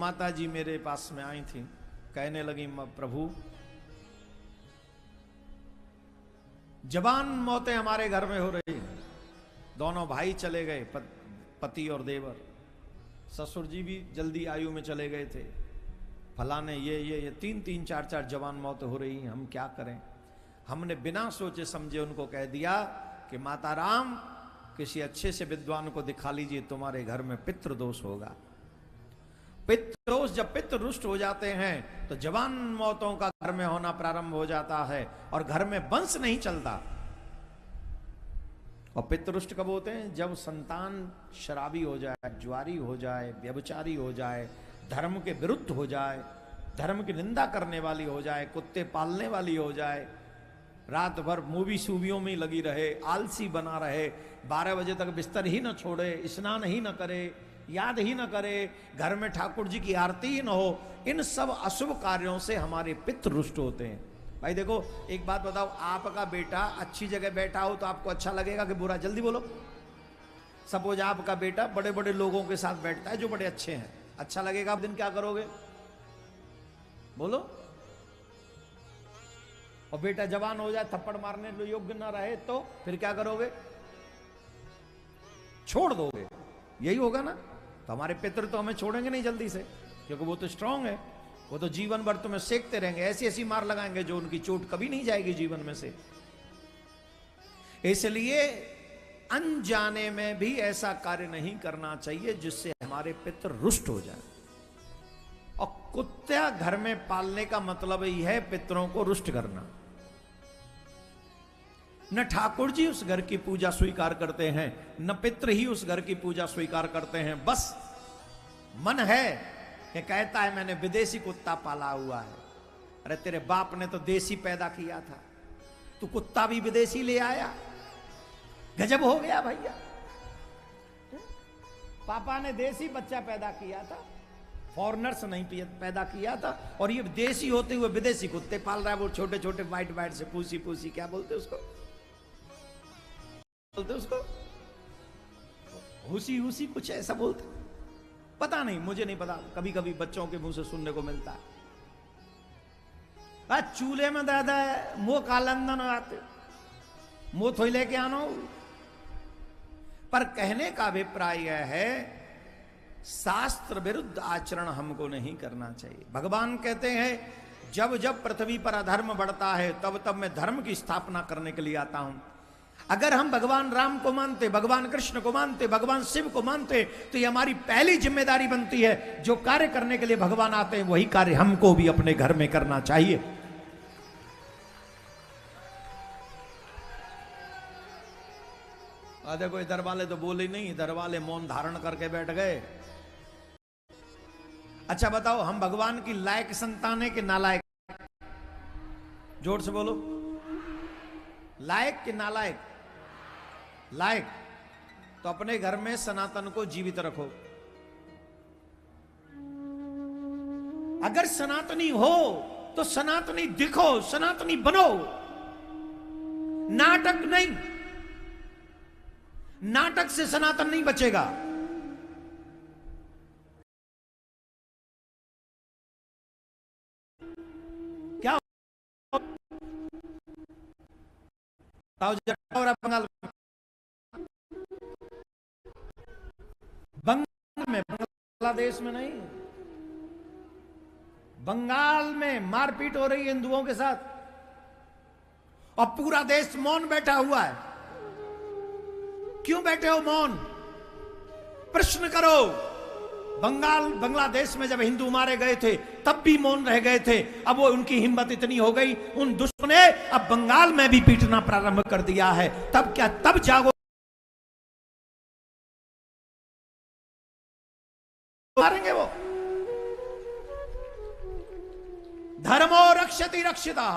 माता जी मेरे पास में आई थी, कहने लगी प्रभु जवान मौतें हमारे घर में हो रही हैं। दोनों भाई चले गए, पति और देवर। ससुर जी भी जल्दी आयु में चले गए थे। फलाने ये तीन चार जवान मौतें हो रही हैं, हम क्या करें। हमने बिना सोचे समझे उनको कह दिया कि माता राम किसी अच्छे से विद्वान को दिखा लीजिए, तुम्हारे घर में पितृ दोष होगा। पितृ दोष, जब पितृ रुष्ट हो जाते हैं तो जवान मौतों का घर में होना प्रारंभ हो जाता है और घर में वंश नहीं चलता। और पितृ रुष्ट कब होते हैं? जब संतान शराबी हो जाए, जुआरी हो जाए, व्यभिचारी हो जाए, धर्म के विरुद्ध हो जाए, धर्म की निंदा करने वाली हो जाए, कुत्ते पालने वाली हो जाए, रात भर मूवी सूवियों में लगी रहे, आलसी बना रहे, 12 बजे तक बिस्तर ही न छोड़े, स्नान ही न करे, याद ही न करे, घर में ठाकुर जी की आरती ही न हो। इन सब अशुभ कार्यों से हमारे पितृ रुष्ट होते हैं। भाई देखो एक बात बताओ, आपका बेटा अच्छी जगह बैठा हो तो आपको अच्छा लगेगा कि बुरा? जल्दी बोलो। सपोज आपका बेटा बड़े बड़े लोगों के साथ बैठता है जो बड़े अच्छे हैं, अच्छा लगेगा? आप दिन क्या करोगे? बोलो। और बेटा जवान हो जाए, थप्पड़ मारने योग्य ना रहे तो फिर क्या करोगे? छोड़ दोगे। यही होगा ना। तो हमारे पितृ तो हमें छोड़ेंगे नहीं जल्दी से, क्योंकि वो तो स्ट्रांग है। वो तो जीवन भर तुम्हें सेकते रहेंगे, ऐसी ऐसी मार लगाएंगे जो उनकी चोट कभी नहीं जाएगी जीवन में से। इसलिए अनजाने में भी ऐसा कार्य नहीं करना चाहिए जिससे हमारे पितृ रुष्ट हो जाए। और कुत्ता घर में पालने का मतलब ही है पितरों को रुष्ट करना। न ठाकुर जी उस घर की पूजा स्वीकार करते हैं, न पितृ ही उस घर की पूजा स्वीकार करते हैं। बस मन है कि कहता है मैंने विदेशी कुत्ता पाला हुआ है। अरे तेरे बाप ने तो देसी पैदा किया था, तू कुत्ता भी विदेशी ले आया। गजब हो गया भैया। पापा ने देसी बच्चा पैदा किया था, फॉरेनर्स नहीं पैदा किया था, और ये देसी होते हुए विदेशी कुत्ते पाल रहा है। वो छोटे छोटे वाइट वाइट से पूसी पूसी, क्या बोलते उसको, बोलते उसको हुसी हुसी, कुछ ऐसा बोलते, पता नहीं, मुझे नहीं पता। कभी कभी बच्चों के मुंह से सुनने को मिलता है। चूल्हे में दादा मुंह कालंदन आते, मुंह थोड़ी लेके आना। पर कहने का अभिप्राय यह है शास्त्र विरुद्ध आचरण हमको नहीं करना चाहिए। भगवान कहते हैं जब जब पृथ्वी पर अधर्म बढ़ता है तब तब मैं धर्म की स्थापना करने के लिए आता हूं। अगर हम भगवान राम को मानते, भगवान कृष्ण को मानते, भगवान शिव को मानते, तो ये हमारी पहली जिम्मेदारी बनती है। जो कार्य करने के लिए भगवान आते हैं वही कार्य हमको भी अपने घर में करना चाहिए। देखो इधर वाले तो बोले नहीं, इधर वाले मौन धारण करके बैठ गए। अच्छा बताओ, हम भगवान की लायक संतान है कि नालायक? जोर से बोलो, लायक कि नालायक? लायक। तो अपने घर में सनातन को जीवित रखो। अगर सनातनी हो तो सनातनी दिखो, सनातनी बनो। नाटक नहीं, नाटक से सनातन नहीं बचेगा। क्या हो रहा बंगाल में? बांग्लादेश में नहीं, बंगाल में मारपीट हो रही है हिंदुओं के साथ, और पूरा देश मौन बैठा हुआ है। क्यों बैठे हो मौन? प्रश्न करो। बांग्लादेश में जब हिंदू मारे गए थे तब भी मौन रह गए थे। अब वो उनकी हिम्मत इतनी हो गई, उन दुष्टों ने अब बंगाल में भी पीटना प्रारंभ कर दिया है। तब क्या, तब जागो, मारेंगे वो। धर्मो रक्षति रक्षिता।